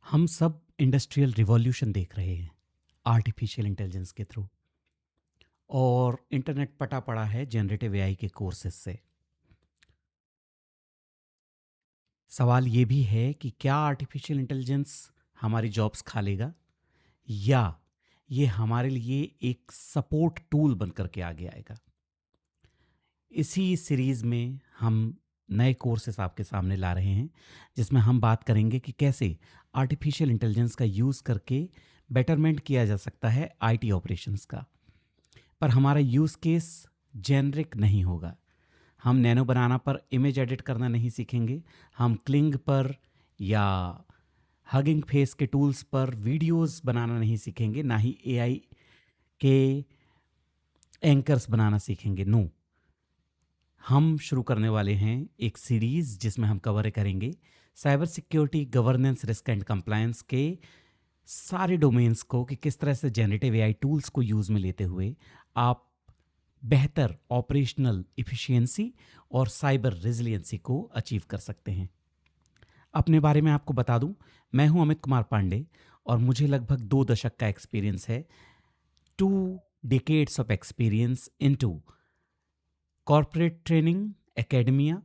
हम सब industrial revolution देख रहे हैं आर्टिफिशियल इंटेलिजेंस के थ्रू। और इंटरनेट पटा पड़ा है जनरेटिव एआई के कोर्सेज से। सवाल ये भी है कि क्या आर्टिफिशियल इंटेलिजेंस हमारी जॉब्स खा लेगा, या ये हमारे लिए एक सपोर्ट टूल बन करके आगे आएगा। इसी सीरीज में हम नए कोर्सेस आपके सामने ला रहे हैं, जिसमें हम बात करेंगे कि कैसे आर्टिफिशियल इंटेलिजेंस का यूज़ करके बेटरमेंट किया जा सकता है आईटी ऑपरेशंस का। पर हमारा यूज़ केस जेनरिक नहीं होगा। हम नैनो बनाना पर इमेज एडिट करना नहीं सीखेंगे। हम क्लिंग पर या हगिंग फेस के टूल्स पर वीडियोस बनाना नहीं सीखेंगे, ना ही एआई के एंकर्स बनाना सीखेंगे। नो, हम शुरू करने वाले हैं एक सीरीज जिसमें हम कवर करेंगे cyber security, governance, risk and compliance के सारे डोमेन्स को, कि किस तरह से जनरेटिव एआई टूल्स को यूज़ में लेते हुए आप बेहतर ऑपरेशनल इफ़िशियंसी और साइबर रेजिलियंसी को अचीव कर सकते हैं। अपने बारे में आपको बता दूं, मैं हूं अमित कुमार पांडे और मुझे लगभग 2 दशक का एक्सपीरियंस है। 2 decades of experience into corporate training, academia,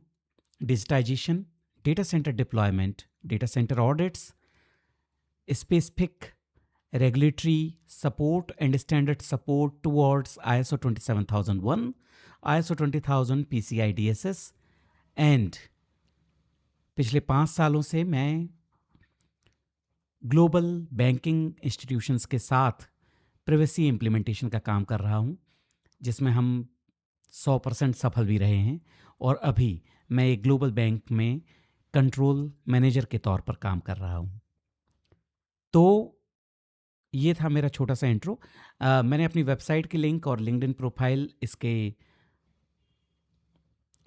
digitization, data centre deployment, data centre audits, specific regulatory support and standard support towards ISO 27001, ISO 20000 PCI DSS, and पिछले 5 सालों से मैं ग्लोबल बैंकिंग इंस्टीट्यूशंस के साथ प्राइवेसी इम्प्लीमेंटेशन का काम कर रहा हूं, जिसमें हम 100% सफल भी रहे हैं। और अभी मैं एक ग्लोबल बैंक में कंट्रोल मैनेजर के तौर पर काम कर रहा हूं। तो ये था मेरा छोटा सा इंट्रो। मैंने अपनी वेबसाइट की लिंक और लिंक्डइन प्रोफाइल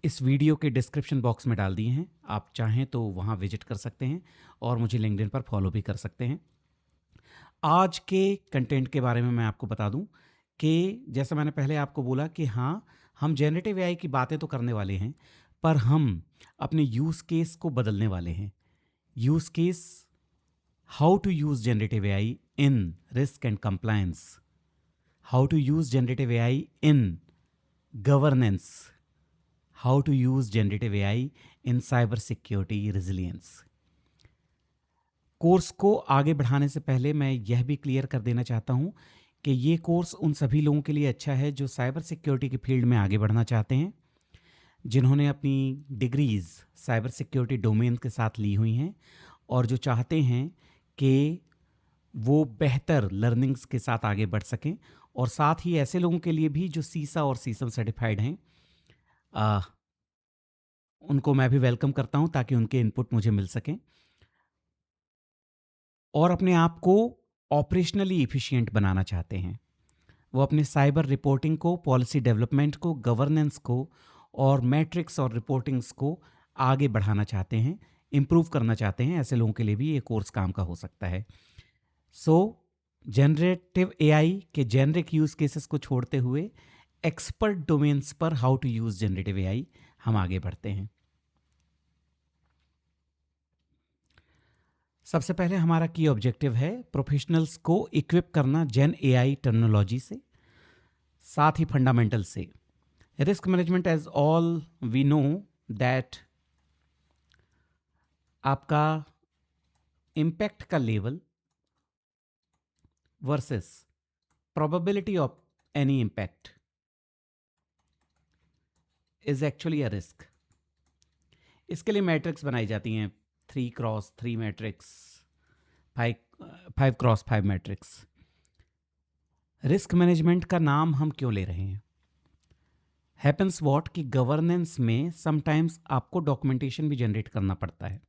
इस वीडियो के डिस्क्रिप्शन बॉक्स में डाल दिए हैं। आप चाहें तो वहाँ विजिट कर सकते हैं और मुझे लिंक्डइन पर फॉलो भी कर सकते हैं। आज के कंटेंट के बारे में मैं आपको बता दूं कि जैसा मैंने पहले आपको बोला कि हाँ, हम जनरेटिव एआई की बातें तो करने वाले हैं, पर हम अपने यूज़ केस को बदलने वाले हैं। Use case, how to use generative AI in risk and compliance, how to use generative AI in governance, how to use generative AI in cyber security resilience. Course को आगे बढ़ाने से पहले मैं यह भी क्लियर कर देना चाहता हूं कि ये कोर्स उन सभी लोगों के लिए अच्छा है जो साइबर सिक्योरिटी के फील्ड में आगे बढ़ना चाहते हैं, जिन्होंने अपनी डिग्रीज़ साइबर सिक्योरिटी डोमेन के साथ ली हुई हैं और जो चाहते हैं कि वो बेहतर लर्निंग्स के साथ आगे बढ़ सकें। और साथ ही ऐसे लोगों के लिए भी जो सीसा और सीसम सर्टिफाइड हैं, उनको मैं भी वेलकम करता हूं ताकि उनके इनपुट मुझे मिल सकें और अपने आप को ऑपरेशनली इफ़िशिएंट बनाना चाहते हैं। वो अपने साइबर रिपोर्टिंग को, पॉलिसी डेवलपमेंट को, गवर्नेंस को और मैट्रिक्स और रिपोर्टिंग्स को आगे बढ़ाना चाहते हैं, इम्प्रूव करना चाहते हैं। ऐसे लोगों के लिए भी ये कोर्स काम का हो सकता है। सो जनरेटिव एआई के जेनरिक यूज़ केसेस को छोड़ते हुए एक्सपर्ट डोमेन्स पर how to use generative AI हम आगे बढ़ते हैं। सबसे पहले हमारा की ऑब्जेक्टिव है प्रोफेशनल्स को इक्विप करना जेन एआई टेक्नोलॉजी से, साथ ही फंडामेंटल से। Risk management, as all we know that आपका इम्पैक्ट का level versus probability of any impact is actually a risk. इसके लिए मैट्रिक्स बनाई जाती हैं, 3x3 matrix, 5x5 matrix. Risk management का नाम हम क्यों ले रहे हैं? हैपन्स वॉट कि गवर्नेंस में समटाइम्स आपको डॉक्यूमेंटेशन भी जनरेट करना पड़ता है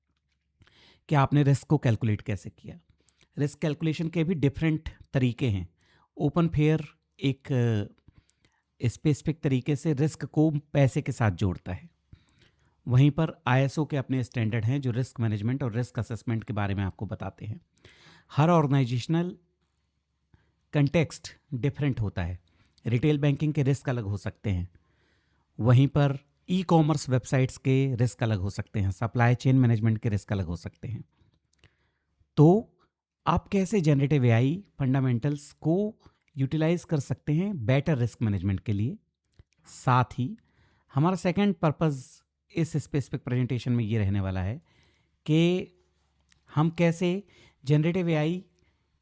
कि आपने रिस्क को कैलकुलेट कैसे किया। रिस्क कैलकुलेशन के भी डिफरेंट तरीके हैं। ओपन फेयर एक स्पेसिफिक तरीके से रिस्क को पैसे के साथ जोड़ता है। वहीं पर आईएसओ के अपने स्टैंडर्ड हैं जो रिस्क मैनेजमेंट और रिस्क असेसमेंट के बारे में आपको बताते हैं। हर ऑर्गेनाइजेशनल कंटेक्स्ट डिफरेंट होता है। रिटेल बैंकिंग के रिस्क अलग हो सकते हैं, वहीं पर ई कॉमर्स वेबसाइट्स के रिस्क अलग हो सकते हैं, सप्लाई चेन मैनेजमेंट के रिस्क अलग हो सकते हैं। तो आप कैसे जनरेटिव एआई फंडामेंटल्स को यूटिलाइज कर सकते हैं बेटर रिस्क मैनेजमेंट के लिए। साथ ही हमारा सेकंड पर्पस इस स्पेसिफिक प्रेजेंटेशन में ये रहने वाला है कि हम कैसे जनरेटिव एआई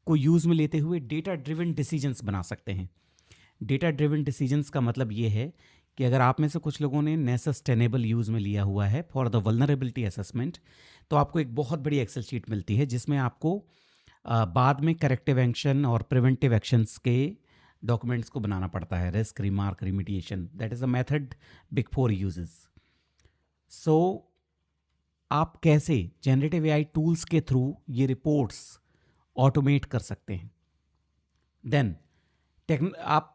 को यूज़ में लेते हुए डेटा ड्रिवन डिसीजंस बना सकते हैं। डेटा ड्रिवन डिसीजंस का मतलब ये है कि अगर आप में से कुछ लोगों ने सस्टेनेबल यूज़ में लिया हुआ है फॉर द वल्नरेबिलिटी असेसमेंट, तो आपको एक बहुत बड़ी एक्सेल शीट मिलती है जिसमें आपको बाद में करेक्टिव एक्शन और प्रिवेंटिव एक्शंस के डॉक्यूमेंट्स को बनाना पड़ता है। Risk remark remediation, that is a method big four uses. So आप कैसे जनरेटिव एआई टूल्स के थ्रू ये रिपोर्ट्स ऑटोमेट कर सकते हैं। देन आप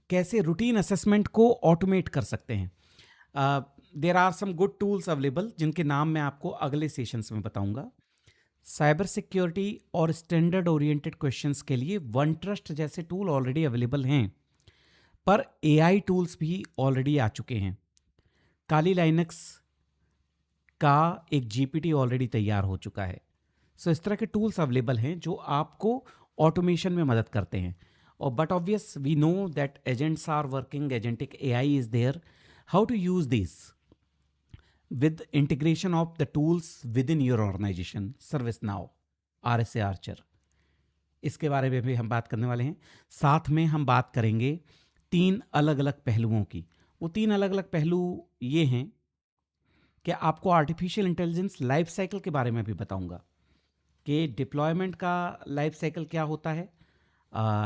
कैसे रूटीन असेसमेंट को ऑटोमेट कर सकते हैं। There are some good tools available जिनके नाम मैं आपको अगले सेशंस में बताऊंगा। साइबर सिक्योरिटी और स्टैंडर्ड ओरिएंटेड क्वेश्चंस के लिए वन ट्रस्ट जैसे टूल ऑलरेडी अवेलेबल हैं, पर एआई टूल्स भी ऑलरेडी आ चुके हैं। काली लाइनक्स का एक जीपीटी ऑलरेडी तैयार हो चुका है। सो इस तरह के टूल्स अवेलेबल हैं जो आपको ऑटोमेशन में मदद करते हैं। और but obvious we know that agents are working, agentic AI is there. How to use this with integration of the tools within your organization, ServiceNow, RSA Archer, इसके बारे में भी हम बात करने वाले हैं। साथ में हम बात करेंगे 3 अलग अलग पहलुओं की। वो 3 अलग अलग पहलू ये हैं कि आपको आर्टिफिशियल इंटेलिजेंस लाइफ साइकिल के बारे में भी बताऊंगा कि डिप्लॉयमेंट का लाइफ साइकिल क्या होता है,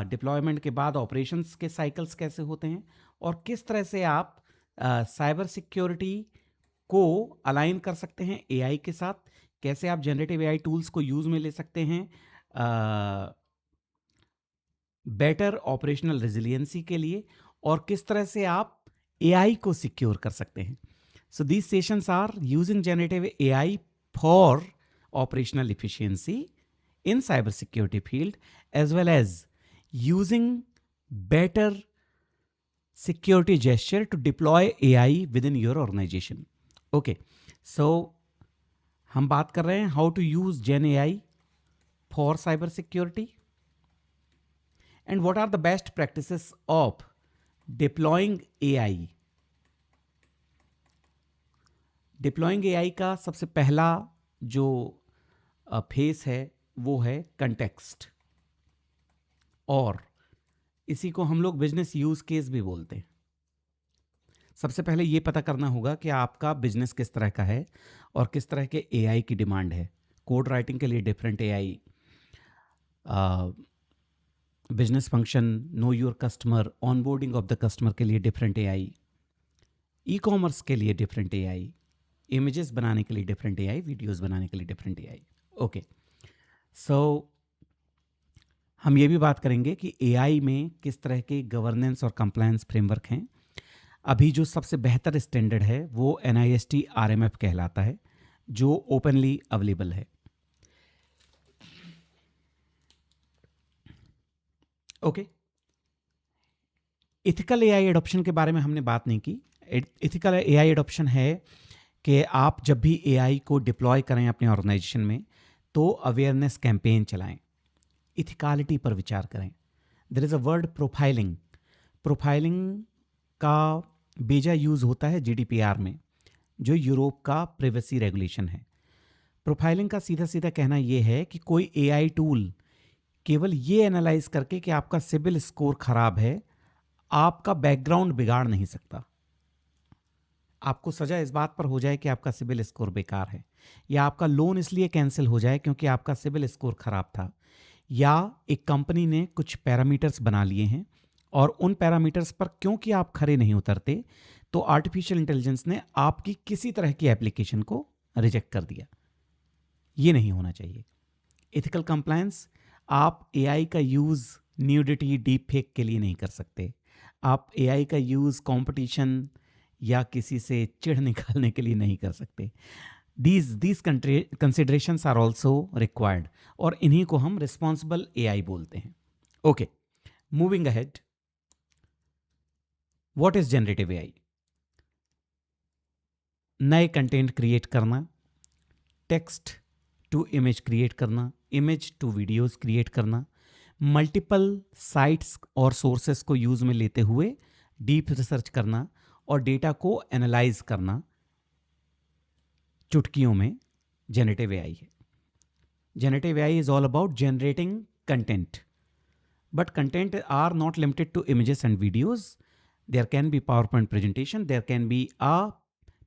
डिप्लॉयमेंट के बाद ऑपरेशंस के साइकिल्स कैसे होते हैं, और किस तरह से आप साइबर सिक्योरिटी को अलाइन कर सकते हैं एआई के साथ, कैसे आप जनरेटिव एआई टूल्स को यूज में ले सकते हैं बेटर ऑपरेशनल रेजिलियंसी के लिए, और किस तरह से आप एआई को सिक्योर कर सकते हैं। So these sessions are using generative AI for operational efficiency in cyber security field, as well as using better security gesture to deploy AI within your organization. Okay, so हम बात कर रहे हैं how to use Gen AI for cyber security and what are the best practices of deploying AI. Deploying AI का सबसे पहला जो face है वो है कंटेक्स्ट, और इसी को हम लोग बिजनेस यूज केस भी बोलते हैं। सबसे पहले ये पता करना होगा कि आपका बिजनेस किस तरह का है और किस तरह के एआई की डिमांड है। कोड राइटिंग के लिए different AI, business function, know your customer, onboarding of the customer के लिए डिफरेंट एआई, ई कॉमर्स के लिए डिफरेंट एआई, इमेजेस बनाने के लिए डिफरेंट एआई, वीडियोस बनाने के लिए डिफरेंट एआई। ओके, सो हम ये भी बात करेंगे कि एआई में किस तरह के गवर्नेंस और कंप्लायंस फ्रेमवर्क हैं। अभी जो सबसे बेहतर स्टैंडर्ड है वो NIST RMF कहलाता है, जो ओपनली अवेलेबल है। ओके, इथिकल एआई एडॉप्शन के बारे में हमने बात नहीं की। इथिकल एआई एडॉप्शन है कि आप जब भी एआई को डिप्लॉय करें अपने ऑर्गेनाइजेशन में तो अवेयरनेस कैंपेन चलाएं, इथिकलिटी पर विचार करें। There is a word profiling. Profiling का बेजा यूज़ होता है GDPR में, जो यूरोप का प्राइवेसी रेगुलेशन है। प्रोफाइलिंग का सीधा सीधा कहना यह है कि कोई एआई टूल केवल ये एनालाइज करके कि आपका सिबिल स्कोर खराब है, आपका बैकग्राउंड बिगाड़ नहीं सकता। आपको सजा इस बात पर हो जाए कि आपका सिबिल स्कोर बेकार है, या आपका लोन इसलिए कैंसिल हो जाए क्योंकि आपका सिबिल स्कोर खराब था, या एक कंपनी ने कुछ पैरामीटर्स बना लिए हैं और उन पैरामीटर्स पर क्योंकि आप खरे नहीं उतरते तो आर्टिफिशियल इंटेलिजेंस ने आपकी किसी तरह की एप्लीकेशन को रिजेक्ट कर दिया। ये नहीं होना चाहिए। एथिकल कंप्लायंस, आप एआई का यूज़ न्यूडिटी, डीप फेक के लिए नहीं कर सकते। आप एआई का यूज़ कंपटीशन या किसी से चिढ़ निकालने के लिए नहीं कर सकते। These considerations are also required, और इन्हीं को हम रिस्पॉन्सिबल एआई बोलते हैं। Okay, moving ahead, what is generative AI? नए कंटेंट क्रिएट करना, टेक्स्ट टू इमेज क्रिएट करना, इमेज टू वीडियोस क्रिएट करना, मल्टीपल साइट्स और सोर्सेस को यूज में लेते हुए डीप रिसर्च करना और डेटा को एनालाइज करना, चुटकियों में जनरेटिव एआई है। Generative AI is all about generating content, but content are not limited to images and videos. There can be PowerPoint presentation, there can be a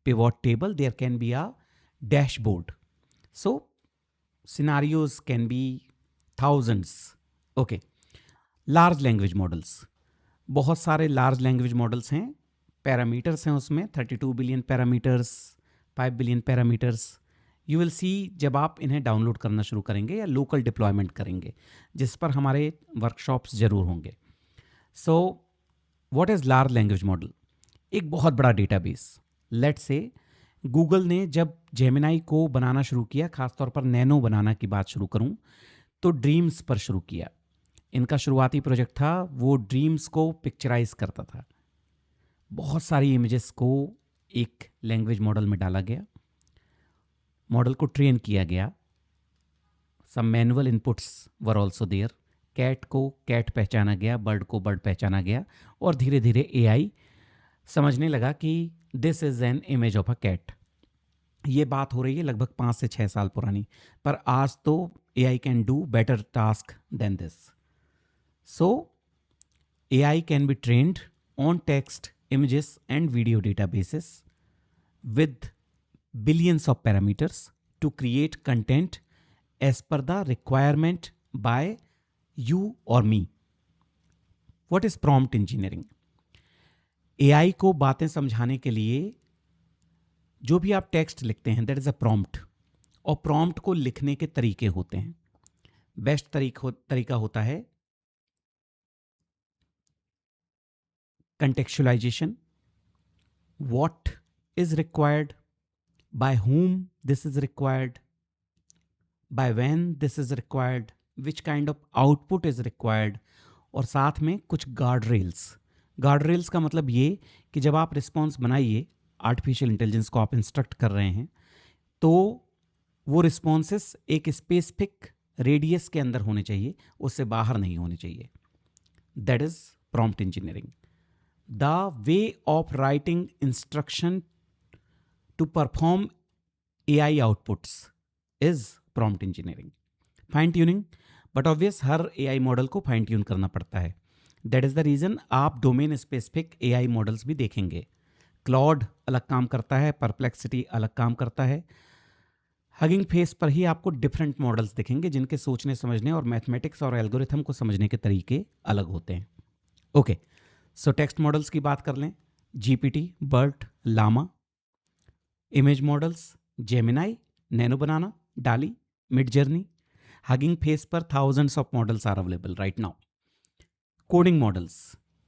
pivot table, there can be a dashboard. So scenarios can be thousands. Okay. Large language models, बहुत सारे large language models हैं, parameters हैं उसमें 32 billion parameters, 5 billion parameters. You will see जब आप इन्हें download करना शुरू करेंगे या लोकल डिप्लॉयमेंट करेंगे, जिस पर हमारे वर्कशॉप्स जरूर होंगे। So what is large language model? एक बहुत बड़ा डेटाबेस। लेट्स से गूगल ने जब जेमिनाई को बनाना शुरू किया, खासतौर पर नैनो बनाना की बात शुरू करूं, तो ड्रीम्स पर शुरू किया। इनका शुरुआती प्रोजेक्ट था, वो ड्रीम्स को पिक्चराइज करता था। बहुत सारी इमेजेस को एक लैंग्वेज मॉडल में डाला गया, मॉडल को ट्रेन किया गया, some manual inputs were also there. Cat को कैट पहचाना गया, बर्ड को बर्ड पहचाना गया, और धीरे धीरे एआई समझने लगा कि this is an image of a cat. ये बात हो रही है लगभग 5 से 6 साल पुरानी, पर आज तो AI can do better task than this. So AI can be trained on text, images and video databases with billions of parameters to create content as per the requirement by you or me. What is prompt engineering? AI को बातें समझाने के लिए जो भी आप text लिखते हैं, दैट इज अ प्रॉम्प्ट, और प्रॉम्प्ट को लिखने के तरीके होते हैं। बेस्ट तरीका होता है contextualization, what is required, by whom this is required, by when this is required, which kind of output is required, और साथ में कुछ गार्ड रेल्स। गार्ड रेल्स का मतलब ये कि जब आप रिस्पॉन्स बनाइए, आर्टिफिशियल इंटेलिजेंस को आप इंस्ट्रक्ट कर रहे हैं, तो वो रिस्पॉन्सेस एक स्पेसिफिक रेडियस के अंदर होने चाहिए, उससे बाहर नहीं होने चाहिए। That is prompt engineering. The way of writing instruction to perform AI outputs is prompt engineering. Fine tuning, but obvious her AI model को फाइन ट्यून करना पड़ता है। That is the reason आप डोमेन स्पेसिफिक AI मॉडल्स भी देखेंगे। Claude अलग काम करता है, परप्लेक्सिटी अलग काम करता है। हगिंग फेस पर ही आपको डिफरेंट मॉडल्स दिखेंगे जिनके सोचने समझने और मैथमेटिक्स और एल्गोरिथम को समझने के तरीके अलग होते हैं। ओके, सो टेक्स्ट मॉडल्स की बात कर लें, GPT, BERT, Llama. Image models, Gemini, nano banana, Dall-E, Midjourney. Hugging Face पर thousands of models are available right now. Coding models,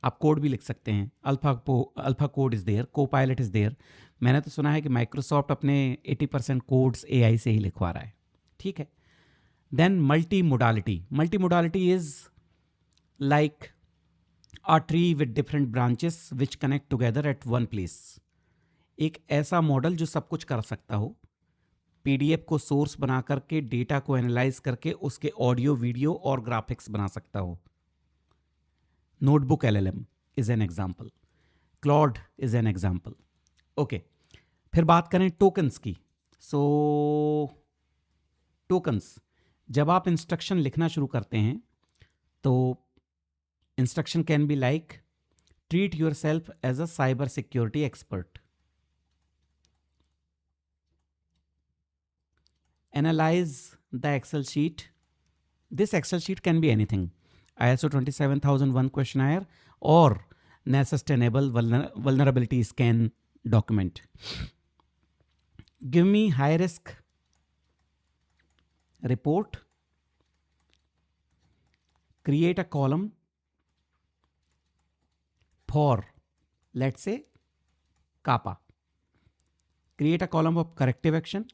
आप कोड भी लिख सकते हैं। AlphaCode is there, Copilot is there. मैंने तो सुना है कि माइक्रोसॉफ्ट अपने 80% कोड्स एआई से ही लिखवा रहा है, ठीक है। Then multi modality is like a tree with different branches which connect together at one place. एक ऐसा मॉडल जो सब कुछ कर सकता हो, पीडीएफ को सोर्स बना करके डेटा को एनालाइज करके उसके ऑडियो, वीडियो और ग्राफिक्स बना सकता हो। Notebook LLM is an example, Claude is an example. Okay, फिर बात करें टोकन्स की। सो टोकन्स, जब आप इंस्ट्रक्शन लिखना शुरू करते हैं तो instruction can be like, treat yourself as a cyber security expert, analyze the Excel sheet. This Excel sheet can be anything, ISO 27001 questionnaire or NASA's vulnerability scan document. Give me high risk report, create a column for, let's say, CAPA. Create a column of corrective action,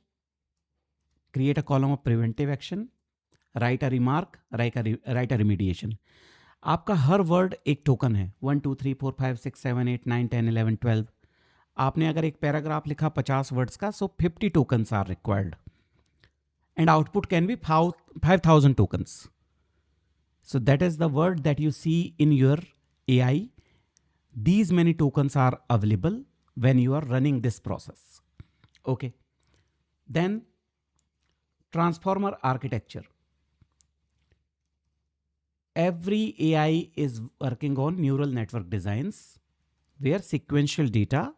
create a column of preventive action, write a remark, write a remediation. आपका हर word एक token है। 1 2 3 4 5 6 7 8 9 10 11 12। आपने अगर एक paragraph लिखा 50 words का, so 50 tokens are required. and output can be 5,000 tokens. So that is the word that you see in your AI. These many tokens are available when you are running this process. Okay. Then transformer architecture. Every AI is working on neural network designs where sequential data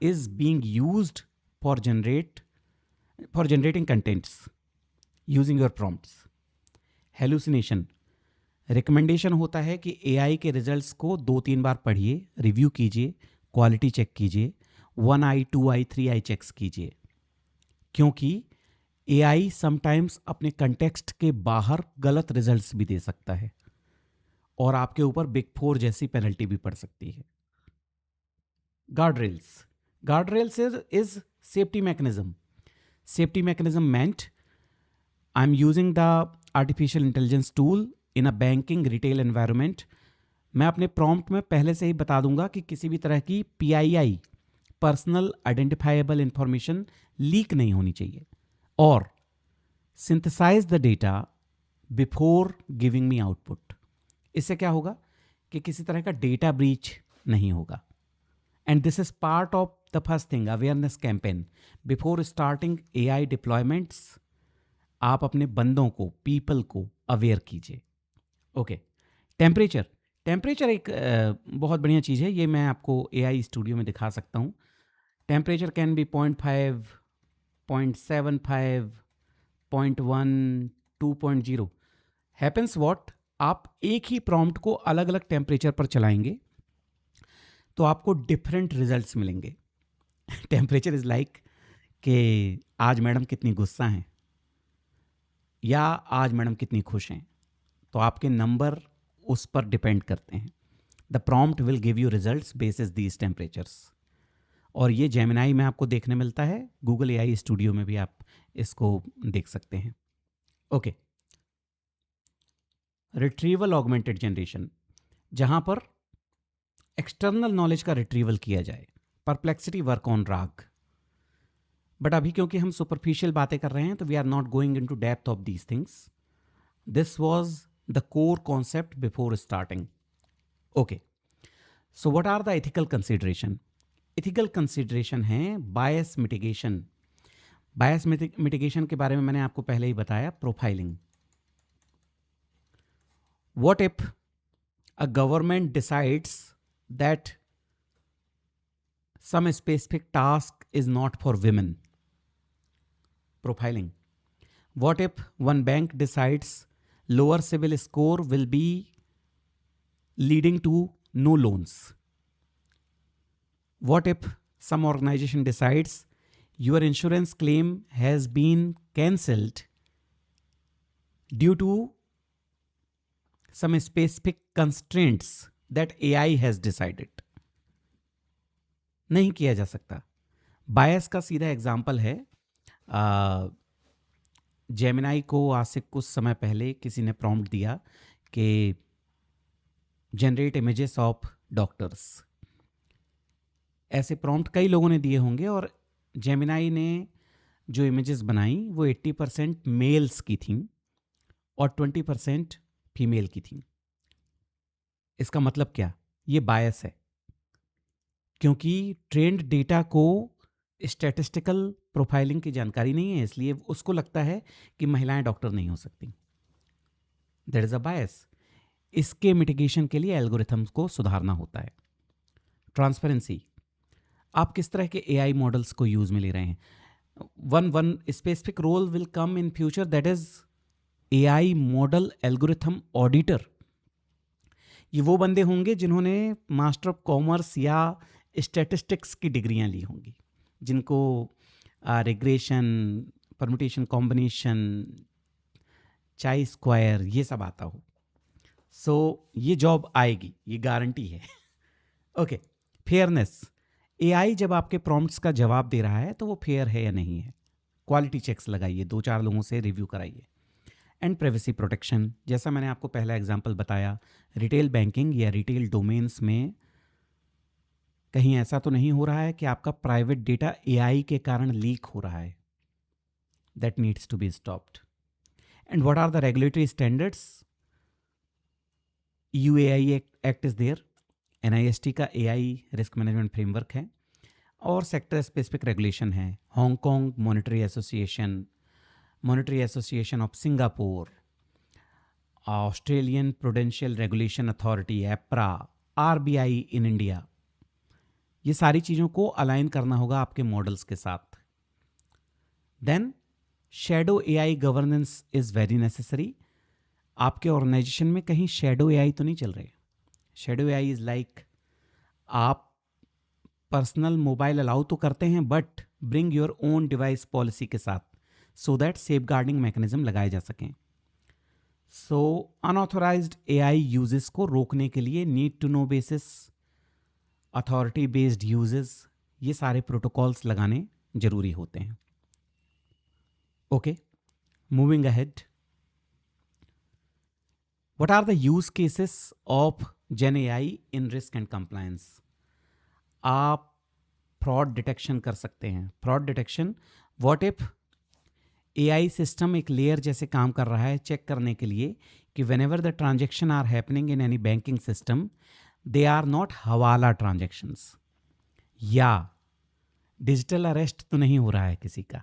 is being used for generating contents using your prompts. Hallucination. Recommendation होता है कि AI के results को 2-3 बार पढ़िए, review कीजिए, quality check कीजिए, 1 आई 2 आई 3 आई checks कीजिए, क्योंकि एआई समटाइम्स अपने कंटेक्स्ट के बाहर गलत रिजल्ट्स भी दे सकता है और आपके ऊपर बिग 4 जैसी पेनल्टी भी पड़ सकती है. Guardrails is safety mechanism. Safety mechanism meant I'm using the artificial intelligence tool in a banking retail environment. मैं अपने प्रॉम्प्ट में पहले से ही बता दूंगा कि किसी भी तरह की PII personal identifiable information leak नहीं होनी चाहिए, और synthesise the data before giving me output. इससे क्या होगा कि किसी तरह का डेटा ब्रीच नहीं होगा. And this is part of the first thing, awareness campaign. Before starting AI deployments आप अपने बंदों को, पीपल को अवेयर कीजिए. ओके. टेम्परेचर एक बहुत बढ़िया चीज़ है. ये मैं आपको AI स्टूडियो में दिखा सकता हूँ. Temperature can be 0.5, 0.75, 0.1, 2.0. Happens what, आप एक ही प्रॉम्प्ट को अलग अलग टेम्परेचर पर चलाएंगे तो आपको डिफरेंट रिजल्ट्स मिलेंगे. टेम्परेचर इज लाइक कि आज मैडम कितनी गुस्सा हैं या आज मैडम कितनी खुश हैं, तो आपके नंबर उस पर डिपेंड करते हैं. The prompt will give you results basis these temperatures. और ये जेमिनाई में आपको देखने मिलता है, गूगल AI स्टूडियो में भी आप इसको देख सकते हैं. ओके. रिट्रीवल ऑगमेंटेड जनरेशन, जहां पर एक्सटर्नल नॉलेज का रिट्रीवल किया जाए. Perplexity work on RAG. But अभी क्योंकि हम सुपरफिशियल बातें कर रहे हैं तो we are not going into depth of these things. This was the core concept before starting. Okay. So what are the ethical consideration? Ethical consideration है bias mitigation. बायस mitigation के बारे में मैंने आपको पहले ही बताया. Profiling. What if a government decides that some specific task is not for women? Profiling. What if one bank decides lower CIBIL score will be leading to no loans? What if some organization decides your insurance claim has been cancelled due to some specific constraints that AI has decided? नहीं किया जा सकता. बायस का सीधा example है. Gemini को आज से कुछ समय पहले किसी ने प्रॉम्प्ट दिया कि जनरेट इमेजेस ऑफ डॉक्टर्स. ऐसे प्रॉम्प्ट कई लोगों ने दिए होंगे और जेमिनाई ने जो इमेजेस बनाई वो 80% मेल्स की थी और 20% फीमेल की थी. इसका मतलब क्या? ये बायस है, क्योंकि ट्रेंड डेटा को स्टैटिस्टिकल प्रोफाइलिंग की जानकारी नहीं है, इसलिए उसको लगता है कि महिलाएं डॉक्टर नहीं हो सकती. दैट इज अ बायस. इसके मिटिगेशन के लिए एल्गोरिथम्स को सुधारना होता है. ट्रांसपेरेंसी. आप किस तरह के AI मॉडल्स को यूज में ले रहे हैं? One specific role will come in future, that is AI model algorithm auditor. ये वो बंदे होंगे जिन्होंने मास्टर ऑफ कॉमर्स या स्टैटिस्टिक्स की डिग्रियां ली होंगी, जिनको regression, permutation, combination, chi square ये सब आता हो. सो ये जॉब आएगी, ये गारंटी है. ओके. फेयरनेस. AI जब आपके प्रॉम्प्ट्स का जवाब दे रहा है तो वो फेयर है या नहीं है. क्वालिटी चेक्स लगाइए, 2-4 लोगों से रिव्यू कराइए. And privacy protection. जैसा मैंने आपको पहला एग्जांपल बताया, रिटेल बैंकिंग या रिटेल डोमेन्स में कहीं ऐसा तो नहीं हो रहा है कि आपका प्राइवेट डेटा AI के कारण लीक हो रहा है. that needs to be stopped. And what are the regulatory standards? UAI Act is there, NIST का AI रिस्क मैनेजमेंट फ्रेमवर्क है, और सेक्टर स्पेसिफिक रेगुलेशन है, Hong Kong monetary association of Singapore, Australian prudential regulation authority APRA, RBI in India. ये सारी चीज़ों को align करना होगा आपके मॉडल्स के साथ। Then shadow AI governance is very necessary. आपके ऑर्गेनाइजेशन में कहीं शैडो AI तो नहीं चल रहे। शैडो AI इज़ लाइक आप पर्सनल मोबाइल अलाउ तो करते हैं, but bring your own device policy के साथ, so that safe guarding mechanism लगाए जा सकें। सो अनऑथोराइज्ड AI यूजेस को रोकने के लिए need to know basis, authority based uses, ये सारे प्रोटोकॉल्स लगाने जरूरी होते हैं। Okay, moving ahead, what are the use cases of gen AI in risk and compliance? आप फ्रॉड डिटेक्शन कर सकते हैं। Fraud detection, what if AI system एक लेयर जैसे काम कर रहा है चेक करने के लिए कि whenever the transaction are happening in any banking system, they are not hawala transactions, या डिजिटल अरेस्ट तो नहीं हो रहा है किसी का।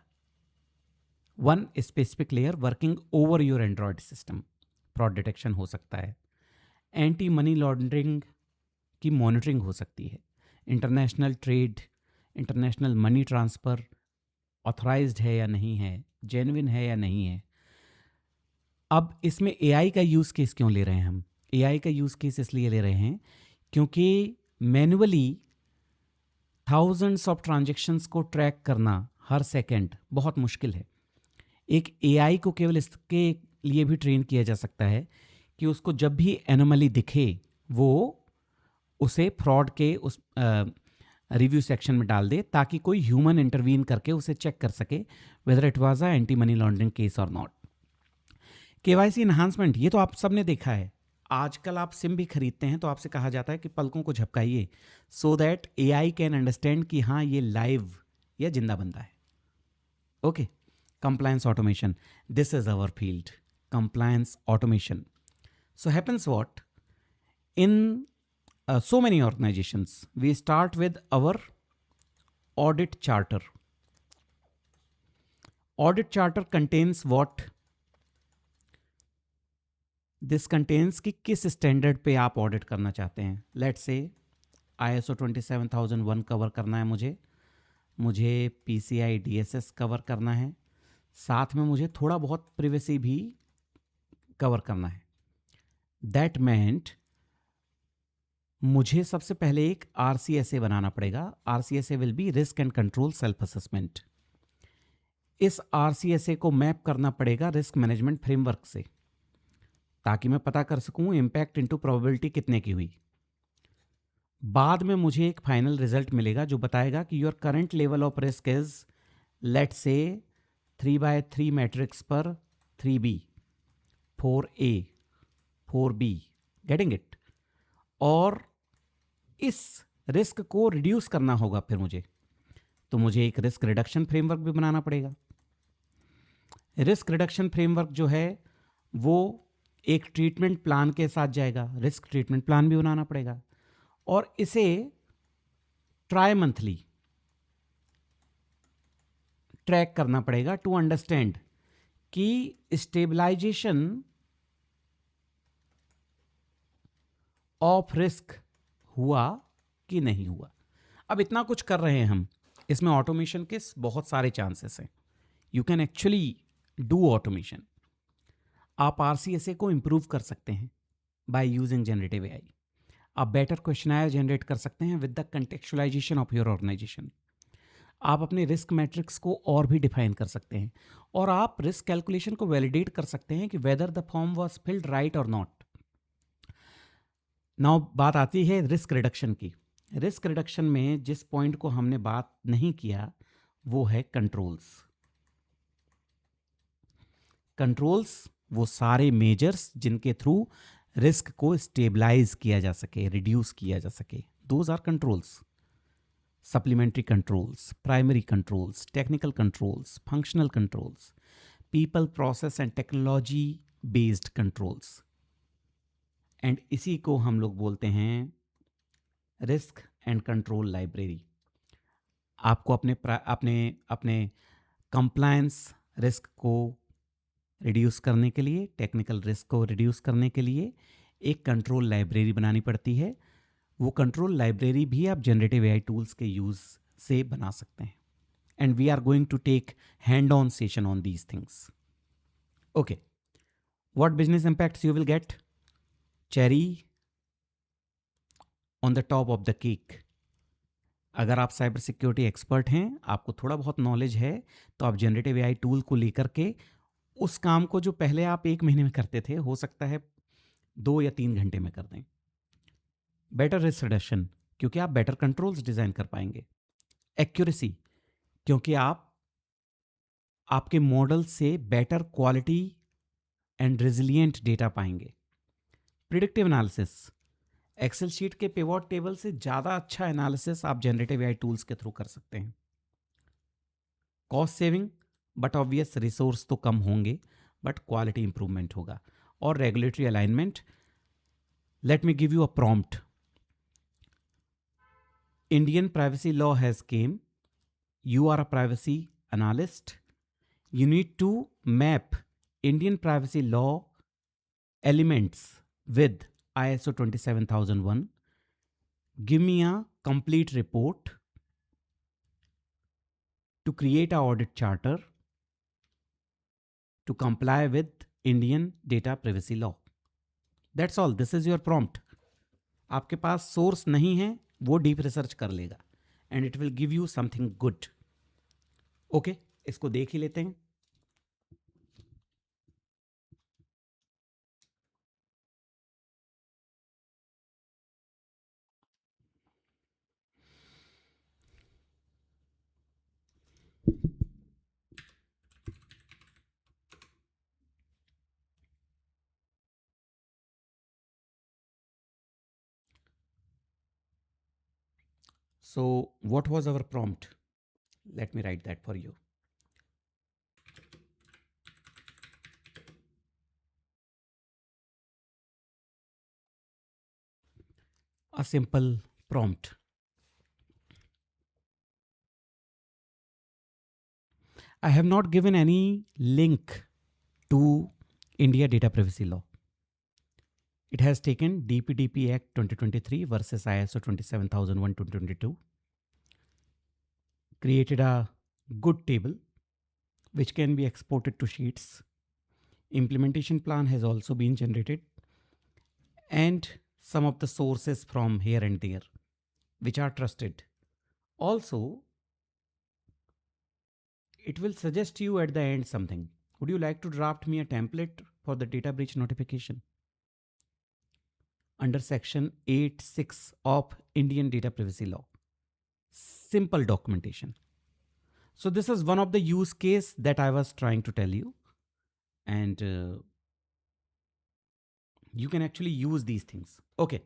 One specific layer working over your Android system, fraud detection हो सकता है। एंटी मनी लॉन्ड्रिंग की मॉनिटरिंग हो सकती है। International trade, international money transfer authorized है या नहीं है, जेन्युइन है या नहीं है। अब इसमें AI का यूज़ केस क्यों ले रहे हैं हम? AI का यूज़ केस इसलिए ले रहे हैं क्योंकि मैन्युअली थाउजेंड्स ऑफ ट्रांजैक्शंस को ट्रैक करना हर सेकंड बहुत मुश्किल है। एक AI को केवल इसके लिए भी ट्रेन किया जा सकता है कि उसको जब भी एनोमली दिखे वो उसे फ्रॉड के उस रिव्यू सेक्शन में डाल दे, ताकि कोई ह्यूमन इंटरवीन करके उसे चेक कर सके whether it was a anti money laundering case और नॉट। KYC इन्हांसमेंट, ये तो आप सबने देखा है। आजकल आप सिम भी खरीदते हैं तो आपसे कहा जाता है कि पलकों को झपकाइए, so that AI can understand कि हाँ ये लाइव या जिंदा बंदा है। Okay, compliance automation, this is our field, compliance automation. So happens what in so many organizations, we start with our audit charter. Audit charter contains what? This contains कि किस standard पे आप ऑडिट करना चाहते हैं। लेट्स से ISO 27001 कवर करना है, मुझे PCI DSS कवर करना है, साथ में मुझे थोड़ा बहुत प्रिवेसी भी कवर करना है। दैट मेंट मुझे सबसे पहले एक RCSA बनाना पड़ेगा। RCSA will be risk and control self assessment. इस RCSA को मैप करना पड़ेगा रिस्क मैनेजमेंट फ्रेमवर्क से, ताकि मैं पता कर सकूं इम्पैक्ट इनटू प्रोबेबिलिटी कितने की हुई। बाद में मुझे एक फाइनल रिजल्ट मिलेगा जो बताएगा कि your current level of risk is, let's say 3/3 matrix पर 3B, 4A, 4B, getting it. और इस रिस्क को रिड्यूस करना होगा फिर मुझे एक रिस्क रिडक्शन फ्रेमवर्क भी बनाना पड़ेगा। रिस्क रिडक्शन फ्रेमवर्क जो है वो एक ट्रीटमेंट प्लान के साथ जाएगा, रिस्क ट्रीटमेंट प्लान भी बनाना पड़ेगा, और इसे ट्राई मंथली ट्रैक करना पड़ेगा टू अंडरस्टैंड कि स्टेबलाइजेशन ऑफ रिस्क हुआ कि नहीं हुआ। अब इतना कुछ कर रहे हैं हम, इसमें ऑटोमेशन के बहुत सारे चांसेस हैं। You can actually do automation. आप RCSA को इम्प्रूव कर सकते हैं बाय यूजिंग जनरेटिव AI। आप बेटर क्वेश्चनायर जनरेट कर सकते हैं with the contextualization of your organization. आप अपने रिस्क मैट्रिक्स को और भी डिफाइन कर सकते हैं, और आप रिस्क कैलकुलेशन को वैलिडेट कर सकते हैं कि whether the form was field right और नॉट। नाउ बात आती है रिस्क रिडक्शन की। रिस्क रिडक्शन में जिस पॉइंट को हमने बात नहीं किया वो है कंट्रोल्स। कंट्रोल्स वो सारे मेजर्स जिनके थ्रू रिस्क को स्टेबलाइज किया जा सके, रिड्यूस किया जा सके, those are controls. supplementary controls, primary controls, technical controls, functional controls, people, process and technology based controls. And इसी को हम लोग बोलते हैं रिस्क एंड कंट्रोल लाइब्रेरी। आपको अपने कंप्लायंस रिस्क को रिड्यूस करने के लिए, टेक्निकल रिस्क को रिड्यूस करने के लिए एक कंट्रोल लाइब्रेरी बनानी पड़ती है। वो कंट्रोल लाइब्रेरी भी आप जनरेटिव एआई टूल्स के यूज़ से बना सकते हैं। And we are going to take hand on session on these things. Okay, what business impacts you will get? Cherry on the top of the cake. अगर आप cyber security expert हैं, आपको थोड़ा बहुत नॉलेज है, तो आप जनरेटिव एआई टूल को लेकर के उस काम को जो पहले आप 1 महीने में करते थे, हो सकता है 2 या 3 घंटे में कर दें। बेटर रिस्क रिडक्शन, क्योंकि आप बेटर कंट्रोल्स डिज़ाइन कर पाएंगे। एक्यूरेसी, क्योंकि आप आपके मॉडल से better quality and resilient data पाएंगे। प्रिडिक्टिव एनालिसिस, एक्सेल शीट के पिवट टेबल से ज़्यादा अच्छा एनालिसिस आप जनरेटिव एआई टूल्स के थ्रू कर सकते हैं। Cost saving, but obvious resource तो कम होंगे, बट क्वालिटी इंप्रूवमेंट होगा। और regulatory alignment, let me give you a prompt. Indian privacy law has came. You are a privacy analyst. You need to map Indian privacy law elements with ISO 27001. Give me a complete report to create a audit charter to comply with Indian data privacy law. That's all. This is your prompt. आपके पास source नहीं है, वो deep research कर लेगा and it will give you something good. Okay, इसको देख ही लेते हैं। So, what was our prompt? Let me write that for you. A simple prompt. I have not given any link to India Data Privacy Law. It has taken DPDP Act 2023 versus ISO 27001-2022. Created a good table which can be exported to sheets. Implementation plan has also been generated, and some of the sources from here and there which are trusted. Also, it will suggest you at the end something. Would you like to draft me a template for the data breach notification? Under section 8.6 of Indian Data Privacy Law. Simple documentation. So this is one of the use case that I was trying to tell you. And you can actually use these things. Okay.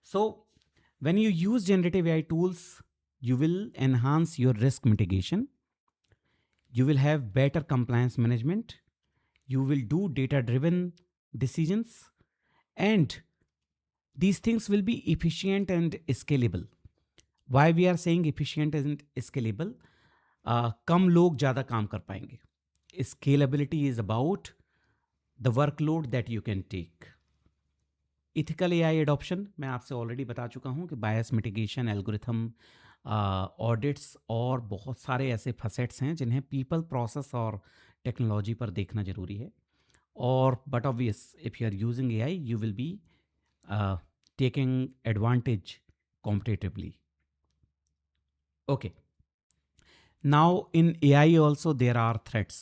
So when you use generative AI tools, you will enhance your risk mitigation. You will have better compliance management. You will do data-driven decisions. And these things will be efficient and scalable. Why we are saying efficient and scalable? कम लोग ज़्यादा काम कर पाएंगे. Scalability is about the workload that you can take. Ethical AI adoption, मैं आपसे already बता चुका हूँ कि बायस मिटिगेशन, एल्गोरिथम, ऑडिट्स और बहुत सारे ऐसे फसेट्स हैं जिन्हें पीपल, प्रोसेस और टेक्नोलॉजी पर देखना ज़रूरी है. और but obvious, if you are using AI, you will be taking advantage competitively. Okay, now in AI also there are threats.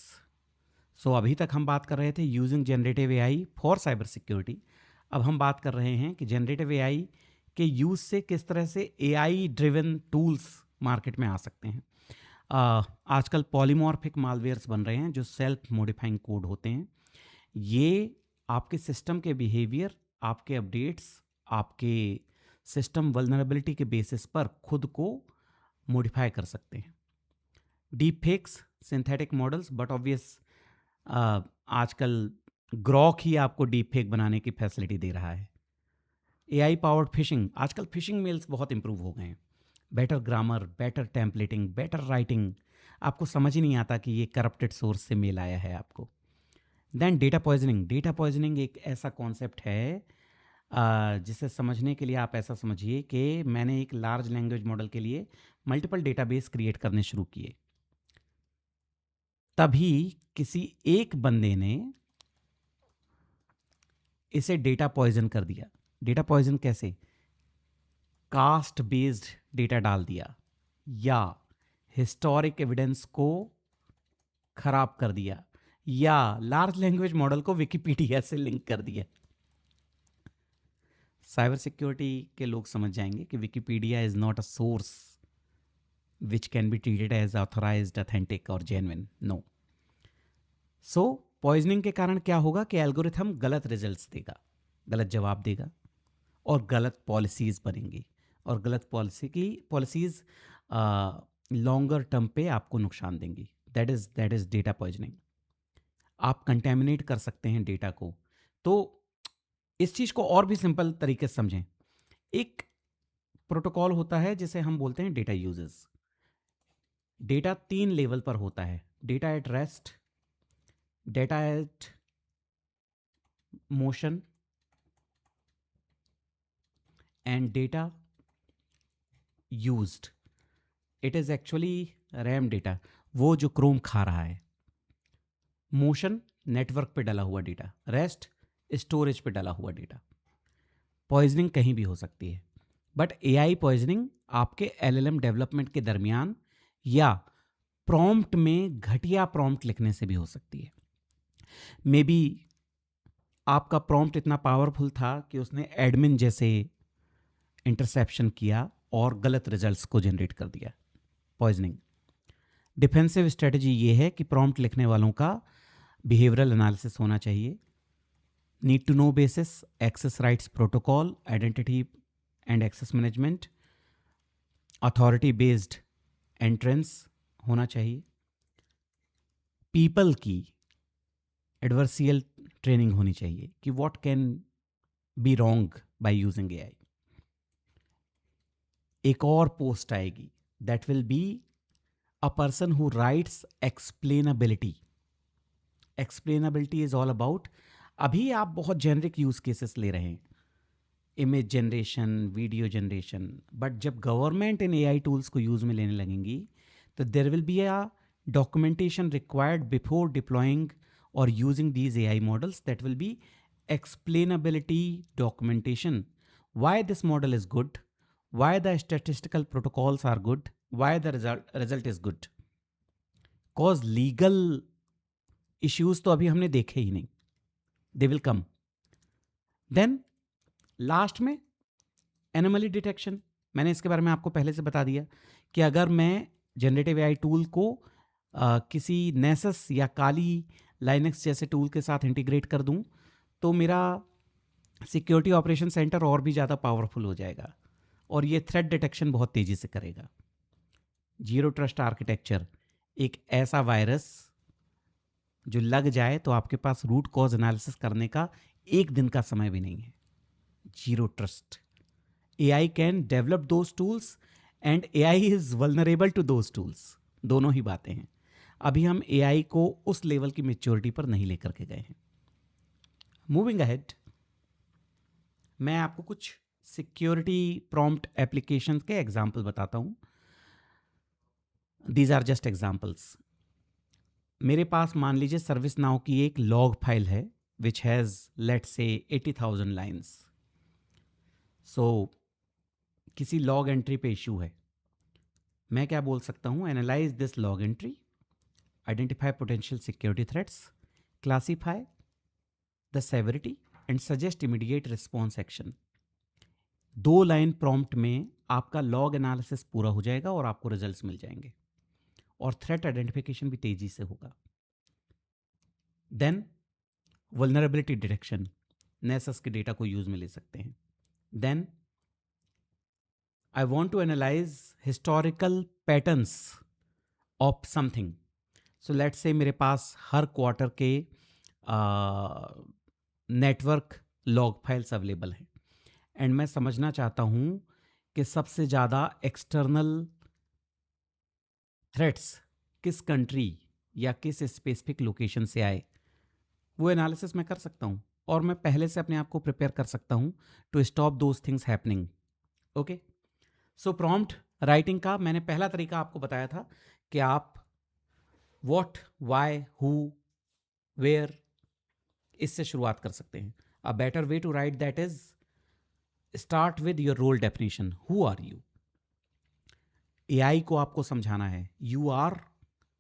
So अभी तक हम बात कर रहे थे using generative AI for cyber security. अब हम बात कर रहे हैं कि जनरेटिव AI के यूज़ से किस तरह से AI ड्रिवन टूल्स मार्केट में आ सकते हैं. आजकल पॉलीमॉर्फिक मालवेयर्स बन रहे हैं जो सेल्फ मॉडिफाइंग कोड होते हैं. ये आपके सिस्टम के बिहेवियर, आपके अपडेट्स, आपके सिस्टम वल्नरेबिलिटी के बेसिस पर खुद को मॉडिफाई कर सकते हैं। Deep fakes, synthetic models, but obvious आजकल ग्रॉक ही आपको डीप फेक बनाने की फैसिलिटी दे रहा है। एआई पावर्ड फिशिंग, आजकल फिशिंग मेल्स बहुत इंप्रूव हो गए हैं। Better grammar, better templating, better writing, आपको समझ ही नहीं आता कि ये करप्टेड सोर्स से मेल आया है आपको। Then data poisoning, data poisoning एक ऐसा कॉन्सेप्ट है जिसे समझने के लिए आप ऐसा समझिए कि मैंने एक लार्ज लैंग्वेज मॉडल के लिए मल्टीपल डेटाबेस क्रिएट करने शुरू किए, तभी किसी एक बंदे ने इसे डेटा पॉइजन कर दिया। डेटा पॉइजन कैसे? कास्ट बेस्ड डेटा डाल दिया या हिस्टोरिक एविडेंस को खराब कर दिया या लार्ज लैंग्वेज मॉडल को विकिपीडिया से लिंक कर दिया। साइबर सिक्योरिटी के लोग समझ जाएंगे कि Wikipedia is not a source which can be treated as authorized, authentic और जेन्युइन। नो। सो पॉइजनिंग के कारण क्या होगा कि एल्गोरिथम गलत रिजल्ट्स देगा, गलत जवाब देगा और गलत पॉलिसीज बनेंगी, और गलत पॉलिसीज लॉन्गर टर्म पे आपको नुकसान देंगी। That is data poisoning. आप कंटेमिनेट कर सकते हैं डेटा को। तो इस चीज को और भी सिंपल तरीके से समझें। एक प्रोटोकॉल होता है जिसे हम बोलते हैं डेटा यूजेस। डेटा 3 लेवल पर होता है: data at rest, data eight motion and data used. It is actually RAM data, वो जो क्रोम खा रहा है। मोशन, नेटवर्क पे डला हुआ डेटा। रेस्ट, स्टोरेज पे डला हुआ डेटा। पॉइजनिंग कहीं भी हो सकती है, बट एआई पॉइजनिंग आपके एलएलएम डेवलपमेंट के दरमियान या प्रॉम्प्ट में घटिया प्रॉम्प्ट लिखने से भी हो सकती है। मे बी आपका प्रॉम्प्ट इतना पावरफुल था कि उसने एडमिन जैसे इंटरसेप्शन किया और गलत रिजल्ट्स को जनरेट कर दिया। पॉइजनिंग। डिफेंसिव स्ट्रेटजी ये है कि प्रॉम्प्ट लिखने वालों का बिहेवियरल एनालिसिस होना चाहिए, need to know basis, access rights protocol, identity and access management, authority based entrance होना चाहिए, पीपल की एडवर्सियल ट्रेनिंग होनी चाहिए कि what can be wrong by using AI. एक और पोस्ट आएगी, that will be a person who writes explainability. Explainability is all about, अभी आप बहुत जेनरिक यूज केसेस ले रहे हैं, image generation, video generation, but जब गवर्नमेंट इन एआई टूल्स को यूज में लेने लगेंगी तो there will be a documentation required before deploying और using these AI models, that will be explainability documentation. Why this model is good, why the statistical protocols are good, why the result is good. Cause legal issues तो अभी हमने देखे ही नहीं, they will come. Then last में anomaly detection. मैंने इसके बारे में आपको पहले से बता दिया कि अगर मैं जनरेटिव एआई टूल को किसी नेसस या काली लाइनक्स जैसे टूल के साथ इंटीग्रेट कर दूं तो मेरा सिक्योरिटी ऑपरेशन सेंटर और भी ज़्यादा पावरफुल हो जाएगा और ये थ्रेट डिटेक्शन बहुत तेज़ी से करेगा। जीरो ट्रस्ट आर्किटेक्चर, एक ऐसा वायरस जो लग जाए तो आपके पास रूट कॉज एनालिसिस करने का एक दिन का समय भी नहीं है। Zero trust. AI can develop those tools and AI is vulnerable to those tools. दोनों ही बातें हैं। अभी हम AI को उस लेवल की मेच्योरिटी पर नहीं लेकर के गए हैं। मूविंग अहेड, मैं आपको कुछ सिक्योरिटी प्रॉम्प्ट एप्लीकेशन के एग्जाम्पल बताता हूं। These are just examples. मेरे पास मान लीजिए सर्विस नाउ की एक लॉग फाइल है which has let's say 80,000 lines. सो किसी लॉग एंट्री पे इशू है, मैं क्या बोल सकता हूँ? Analyse this log entry, identify potential security threats, classify the severity and suggest immediate response action. 2 line prompt में आपका लॉग एनालिसिस पूरा हो जाएगा और आपको रिजल्ट्स मिल जाएंगे और थ्रेट आइडेंटिफिकेशन भी तेजी से होगा। देन वल्नरेबिलिटी डिटेक्शन, नेसस के डेटा को यूज में ले सकते हैं। Then I want to analyze historical patterns of something. So let's say मेरे पास हर क्वार्टर के नेटवर्क लॉग फाइल्स अवेलेबल हैं एंड मैं समझना चाहता हूँ कि सबसे ज़्यादा एक्सटर्नल थ्रेट्स किस कंट्री या किस स्पेसिफिक लोकेशन से आए, वो एनालिसिस मैं कर सकता हूँ और मैं पहले से अपने आप को प्रिपेयर कर सकता हूँ to stop those things happening. Okay, so prompt writing का मैंने पहला तरीका आपको बताया था कि आप व्हाट, व्हाई, हु, वेयर इससे शुरुआत कर सकते हैं. A better way to write that is start with your role definition. Who are you? AI को आपको समझाना है you are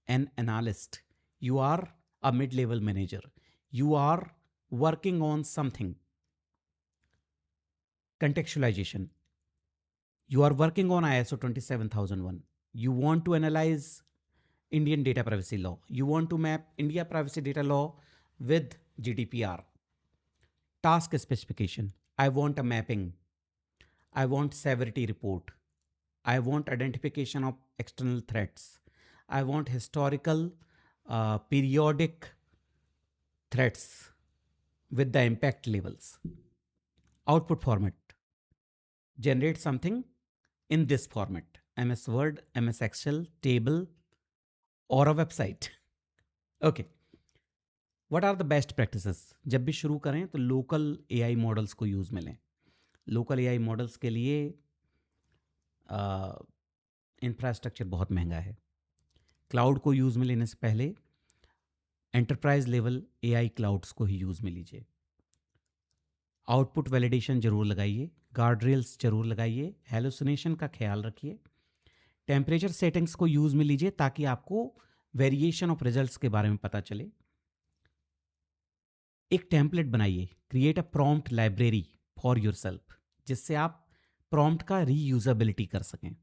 an analyst, you are a mid level manager, you are working on something. Contextualization. You are working on ISO 27001. You want to analyze Indian data privacy law. You want to map India privacy data law with GDPR. Task specification. I want a mapping. I want severity report. I want identification of external threats. I want historical periodic threats with the impact levels. Output format. Generate something in this format. MS Word, MS Excel, table, or a website. Okay. What are the best practices? जब भी शुरू करें तो local AI models को use में लें. Local AI models के लिए इंफ्रास्ट्रक्चर बहुत महंगा है. क्लाउड को यूज़ में लेने से पहले एंटरप्राइज लेवल AI क्लाउड्स को ही यूज़ में लीजिए. आउटपुट वैलिडेशन जरूर लगाइए, गार्ड रेल्स जरूर लगाइए, हेलुसिनेशन का ख्याल रखिए. टेम्परेचर सेटिंग्स को यूज़ में लीजिए ताकि आपको वेरिएशन ऑफ रिजल्ट्स के बारे में पता चले. एक टेम्पलेट बनाइए, create a prompt library for yourself, जिससे आप प्रॉम्प्ट का रीयूजेबिलिटी कर सकें.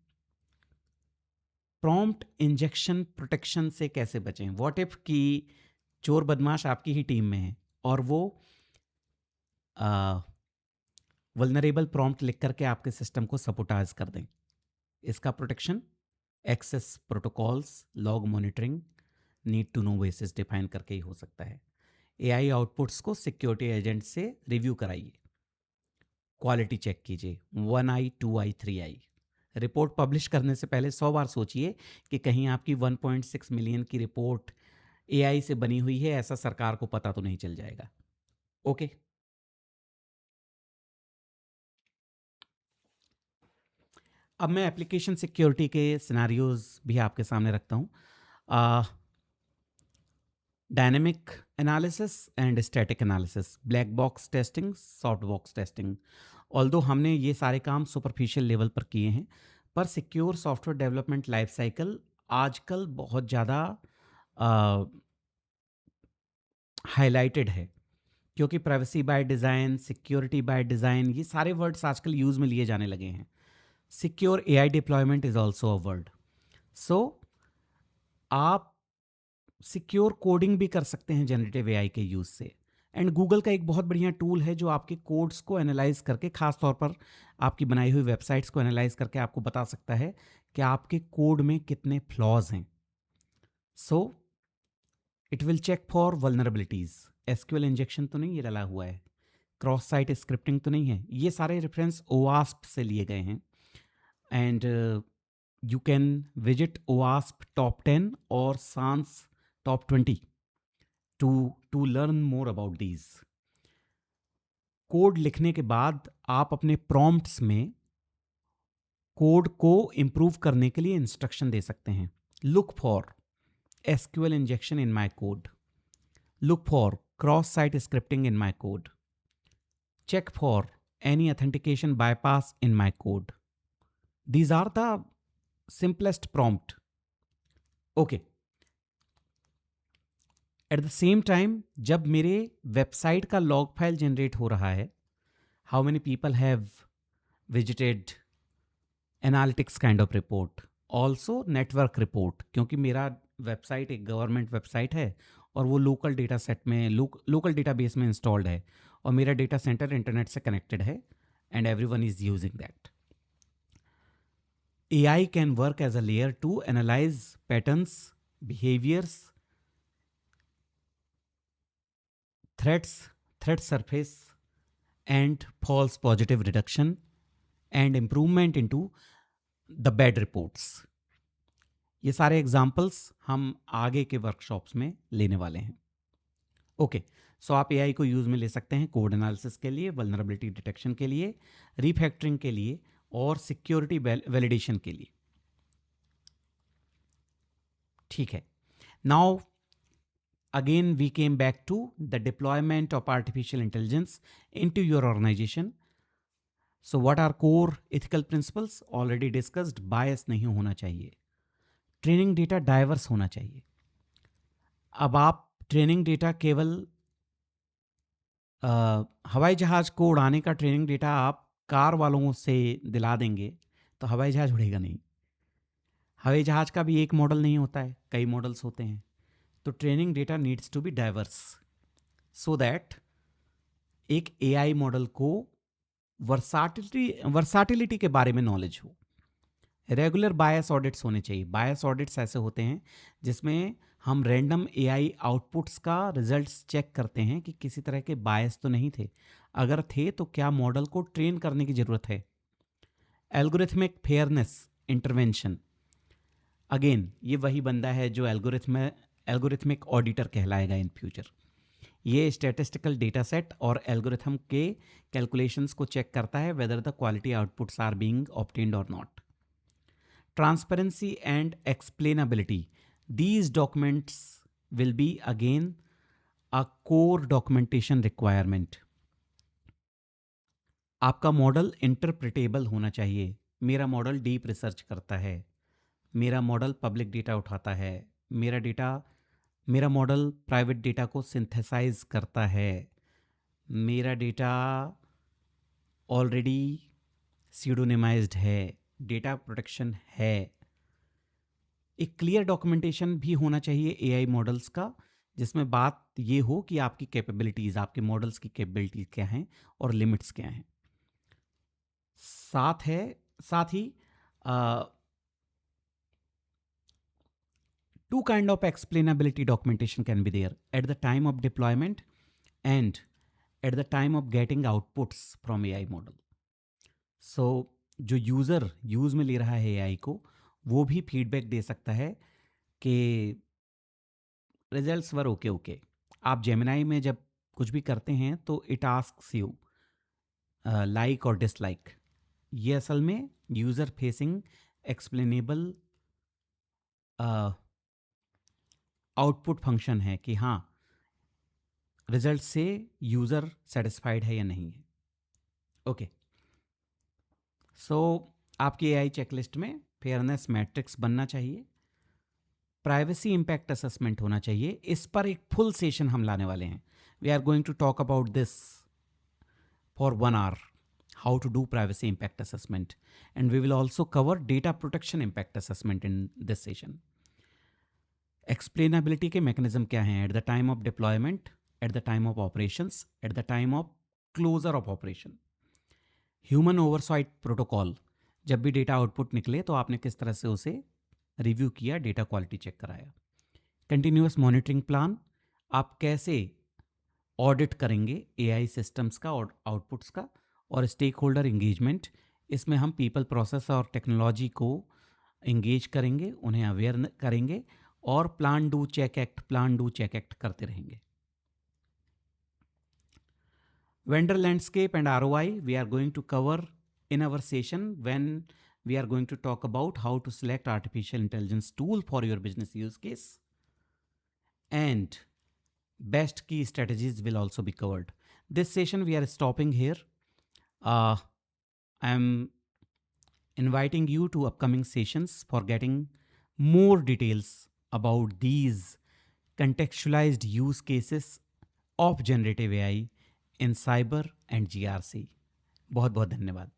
प्रॉम्प्ट इंजेक्शन प्रोटेक्शन से कैसे बचें? व्हाट इफ कि चोर बदमाश आपकी ही टीम में है और वो वल्नरेबल प्रॉम्प्ट लिख करके आपके सिस्टम को सपोर्टाइज कर दें. इसका protection access protocols, log monitoring, need to know basis define करके ही हो सकता है. एआई आउटपुट्स को सिक्योरिटी एजेंट से रिव्यू कराइए, क्वालिटी चेक कीजिए, 1 आई, 2 आई, 3 आई. रिपोर्ट पब्लिश करने से पहले 100 बार सोचिए कि कहीं आपकी 1.6 मिलियन की रिपोर्ट एआई से बनी हुई है, ऐसा सरकार को पता तो नहीं चल जाएगा. ओके. अब मैं एप्लीकेशन सिक्योरिटी के सिनेरियोज भी आपके सामने रखता हूँ. Dynamic analysis and static analysis, black box testing, soft box testing. Although हमने ये सारे काम सुपरफिशियल लेवल पर किए हैं, पर secure software development life cycle आजकल बहुत ज़्यादा हाईलाइटेड है, क्योंकि privacy by design, security by design, ये सारे वर्ड्स आजकल यूज़ में लिए जाने लगे हैं. Secure AI deployment is also a word. So आप सिक्योर कोडिंग भी कर सकते हैं जनरेटिव एआई के यूज़ से. एंड गूगल का एक बहुत बढ़िया टूल है जो आपके कोड्स को एनालाइज करके, खास तौर पर आपकी बनाई हुई वेबसाइट्स को एनालाइज करके आपको बता सकता है कि आपके कोड में कितने फ्लॉज हैं. So it will check for vulnerabilities. SQL injection तो नहीं ये डला हुआ है, क्रॉस साइट स्क्रिप्टिंग तो नहीं है. ये सारे रेफरेंस OWASP से लिए गए हैं. And you can visit OWASP top 10 or SANS top 20 to learn more about these. Code लिखने के बाद आप अपने प्रॉम्प्ट्स में कोड को इम्प्रूव करने के लिए इंस्ट्रक्शन दे सकते हैं. Look for SQL injection in my code, look for cross site scripting in my code, check for any authentication bypass in my code. These are the simplest prompt. Okay. At the same time, जब मेरे website का log file generate हो रहा है, how many people have visited analytics kind of report, also network report, क्योंकि मेरा website एक government website है और वो लोकल डेटा सेट में, लोकल डेटाबेस में इंस्टॉल्ड है और मेरा डेटा सेंटर इंटरनेट से कनेक्टेड है and everyone is using that. AI can work as a layer to analyze patterns, behaviors, threats, threat surface, and false positive reduction and improvement into the bad reports. ये सारे examples हम आगे के workshops में लेने वाले हैं. ओके, सो आप एआई को यूज़ में ले सकते हैं कोड एनालिसिस के लिए, वल्नरेबिलिटी डिटेक्शन के लिए, रीफैक्टरिंग के लिए और सिक्योरिटी वैलिडेशन के लिए. ठीक है. Now again we came back to the deployment of artificial intelligence into your organization. So what are core ethical principles? Already discussed. Bias नहीं होना चाहिए, ट्रेनिंग डेटा डाइवर्स होना चाहिए. अब आप ट्रेनिंग डेटा केवल हवाई जहाज को उड़ाने का ट्रेनिंग डेटा आप कार वालों से दिला देंगे तो हवाई जहाज उड़ेगा नहीं. हवाई जहाज का भी एक मॉडल नहीं होता है, कई मॉडल्स होते हैं. तो training data needs to be diverse so that एक एआई मॉडल को वर्साटिलिटी के बारे में नॉलेज हो. रेगुलर बायस ऑडिट्स होने चाहिए. बायस ऑडिट्स ऐसे होते हैं जिसमें हम रैंडम एआई आउटपुट्स का रिजल्ट्स चेक करते हैं कि किसी तरह के बायस तो नहीं थे. अगर थे तो क्या मॉडल को ट्रेन करने की ज़रूरत है. एल्गोरिथमिक फेयरनेस इंटरवेंशन, अगेन ये वही बंदा है जो एल्गोरिथमिक ऑडिटर कहलाएगा इन फ्यूचर. ये स्टैटिस्टिकल डेटा सेट और एल्गोरिथम के कैलकुलेशंस को चेक करता है whether the quality outputs are being obtained और not. Transparency and explainability, these documents will be again a core documentation requirement. आपका मॉडल इंटरप्रिटेबल होना चाहिए. मेरा मॉडल डीप रिसर्च करता है, मेरा मॉडल पब्लिक डेटा उठाता है, मेरा मॉडल प्राइवेट डेटा को सिंथेसाइज करता है, मेरा डेटा ऑलरेडी सीडोनिमाइज्ड है, डेटा प्रोटेक्शन है. एक क्लियर डॉक्यूमेंटेशन भी होना चाहिए एआई मॉडल्स का, जिसमें बात ये हो कि आपकी कैपेबिलिटीज़, आपके मॉडल्स की कैपेबिलिटीज़ क्या हैं और लिमिट्स क्या हैं. साथ ही two kind of explainability documentation can be there at the time of deployment and at the time of getting outputs from AI model. So जो यूज़र यूज़ में ले रहा है एआई को, वो भी फीडबैक दे सकता है कि रिजल्ट्स वर ओके. आप जेमिनाई में जब कुछ भी करते हैं तो इट आस्क्स यू लाइक और डिसलाइक. ये असल में user facing explainable output function है कि हाँ रिजल्ट से यूज़र सेटिस्फाइड है या नहीं है. ओके, सो आपकी एआई चेकलिस्ट में फेयरनेस मैट्रिक्स बनना चाहिए, प्राइवेसी इम्पैक्ट असेसमेंट होना चाहिए. इस पर एक फुल सेशन हम लाने वाले हैं. We are going to talk about this for 1 hour, how to do privacy impact assessment, and we will also cover data protection impact assessment in this session. Explainability के मैकेनिज्म क्या हैं at the time of deployment, at the time of operations, at the time of closure of operation. Human oversight protocol, जब भी data output निकले तो आपने किस तरह से उसे रिव्यू किया, डेटा क्वालिटी चेक कराया. कंटिन्यूअस मॉनिटरिंग प्लान, आप कैसे ऑडिट करेंगे एआई सिस्टम्स का और आउटपुट्स का. और स्टेक होल्डर इंगेजमेंट, इसमें हम पीपल, प्रोसेस और टेक्नोलॉजी को इंगेज करेंगे, उन्हें अवेयर करेंगे और प्लान डू चेक एक्ट करते रहेंगे. Vendor landscape and ROI, we are going to cover in our session when we are going to talk about how to select artificial intelligence tool for your business use case, and best key strategies will also be covered. This session we are stopping here. I am inviting you to upcoming sessions for getting more details about these contextualized use cases of generative AI in cyber and GRC. बहुत बहुत धन्यवाद.